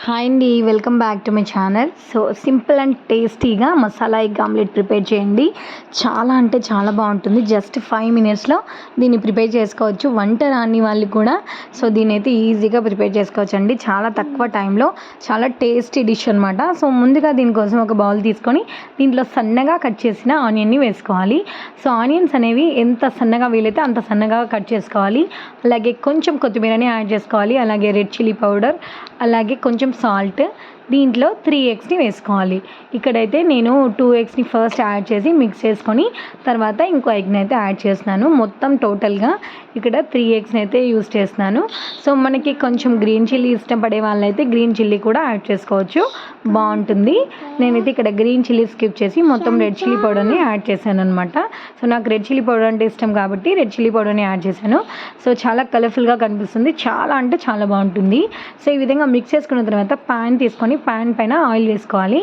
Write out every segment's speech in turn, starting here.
Hi అండి, welcome back to my channel. So simple and టేస్టీగా masala egg omelette prepare చేయండి. చాలా అంటే చాలా బాగుంటుంది. జస్ట్ 5 మినిట్స్లో దీన్ని ప్రిపేర్ చేసుకోవచ్చు. వంట రాని వాళ్ళు కూడా సో దీన్ని అయితే ఈజీగా ప్రిపేర్ చేసుకోవచ్చు అండి. చాలా తక్కువ టైంలో చాలా టేస్టీ డిష్ అనమాట. సో ముందుగా దీనికోసం ఒక బౌల్ తీసుకొని దీంట్లో సన్నగా కట్ చేసిన ఆనియన్ని వేసుకోవాలి. సో ఆనియన్స్ అనేవి ఎంత సన్నగా వీలైతే అంత సన్నగా కట్ చేసుకోవాలి. అలాగే కొంచెం కొత్తిమీరని యాడ్ చేసుకోవాలి. అలాగే రెడ్ చిల్లీ పౌడర్, అలాగే కొంచెం సాల్ట్, దీంట్లో 3 ఎగ్స్ని వేసుకోవాలి. ఇక్కడైతే నేను 2 ఎగ్స్ని ఫస్ట్ యాడ్ చేసి మిక్స్ చేసుకొని తర్వాత ఇంకో ఎగ్ని అయితే యాడ్ చేస్తున్నాను. మొత్తం టోటల్గా ఇక్కడ 3 ఎగ్స్ని అయితే యూస్ చేస్తున్నాను. సో మనకి కొంచెం గ్రీన్ చిల్లీ ఇష్టపడే వాళ్ళైతే గ్రీన్ చిల్లీ కూడా యాడ్ చేసుకోవచ్చు, బాగుంటుంది. నేనైతే ఇక్కడ గ్రీన్ చిల్లీ స్కిప్ చేసి మొత్తం రెడ్ చిల్లీ పౌడర్ని యాడ్ చేశాను అనమాట. సో నాకు రెడ్ చిల్లీ పౌడర్ అంటే ఇష్టం కాబట్టి రెడ్ చిల్లీ పౌడర్ని యాడ్ చేశాను. సో చాలా కలర్ఫుల్గా కనిపిస్తుంది, చాలా అంటే చాలా బాగుంటుంది. సో ఈ విధంగా మిక్స్ చేసుకున్న తర్వాత ప్యాన్ తీసుకొని ప్యాన్ పైన ఆయిల్ వేసుకోవాలి.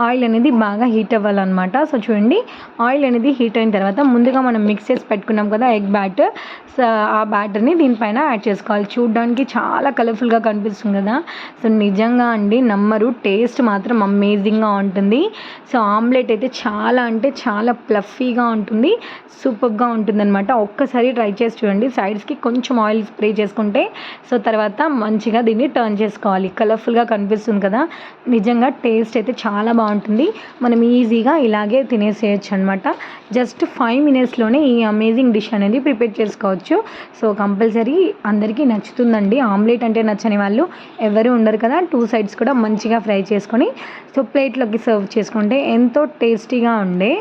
ఆయిల్ అనేది బాగా హీట్ అవ్వాలన్నమాట. సో చూడండి, ఆయిల్ అనేది హీట్ అయిన తర్వాత ముందుగా మనం మిక్స్ చేసి పెట్టుకున్నాం కదా ఎగ్ బ్యాటర్, సో ఆ బ్యాటర్ని దీనిపైన యాడ్ చేసుకోవాలి. చూడడానికి చాలా కలర్ఫుల్గా కనిపిస్తుంది కదా. సో నిజంగా అండి నమ్మరు, టేస్ట్ మాత్రం అమేజింగ్గా ఉంటుంది. సో ఆమ్లెట్ అయితే చాలా అంటే చాలా ప్లఫీగా ఉంటుంది, సూపర్గా ఉంటుంది అనమాట. ఒక్కసారి ట్రై చేసి చూడండి. సైడ్స్కి కొంచెం ఆయిల్ స్ప్రే చేసుకుంటే సో తర్వాత మంచిగా దీన్ని టర్న్ చేసుకోవాలి. కలర్ఫుల్గా కనిపిస్తుంది కదా, నిజంగా టేస్ట్ అయితే చాలా బాగుంటుంది. మనం ఈజీగా ఇలాగే తినేసేయచ్చు అనమాట. జస్ట్ 5 మినిట్స్లోనే ఈ అమేజింగ్ డిష్ అనేది ప్రిపేర్ చేసుకోవచ్చు. సో కంపల్సరీ అందరికీ నచ్చుతుందండి. ఆమ్లెట్ అంటే నచ్చని వాళ్ళు ఎవరు ఉండరు కదా. 2 సైడ్స్ కూడా మంచిగా ఫ్రై చేసుకొని సో ప్లేట్లోకి సర్వ్ చేసుకుంటే ఎంతో టేస్టీగా ఉండే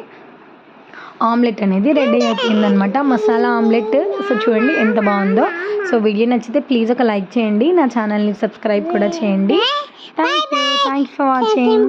ఆమ్లెట్ అనేది రెడీ అయిపోయిందనమాట, మసాలా ఆమ్లెట్. సో చూడండి ఎంత బాగుందో. సో వీడియో నచ్చితే ప్లీజ్ ఒక లైక్ చేయండి, నా ఛానల్ని సబ్స్క్రైబ్ కూడా చేయండి. Thank you for watching.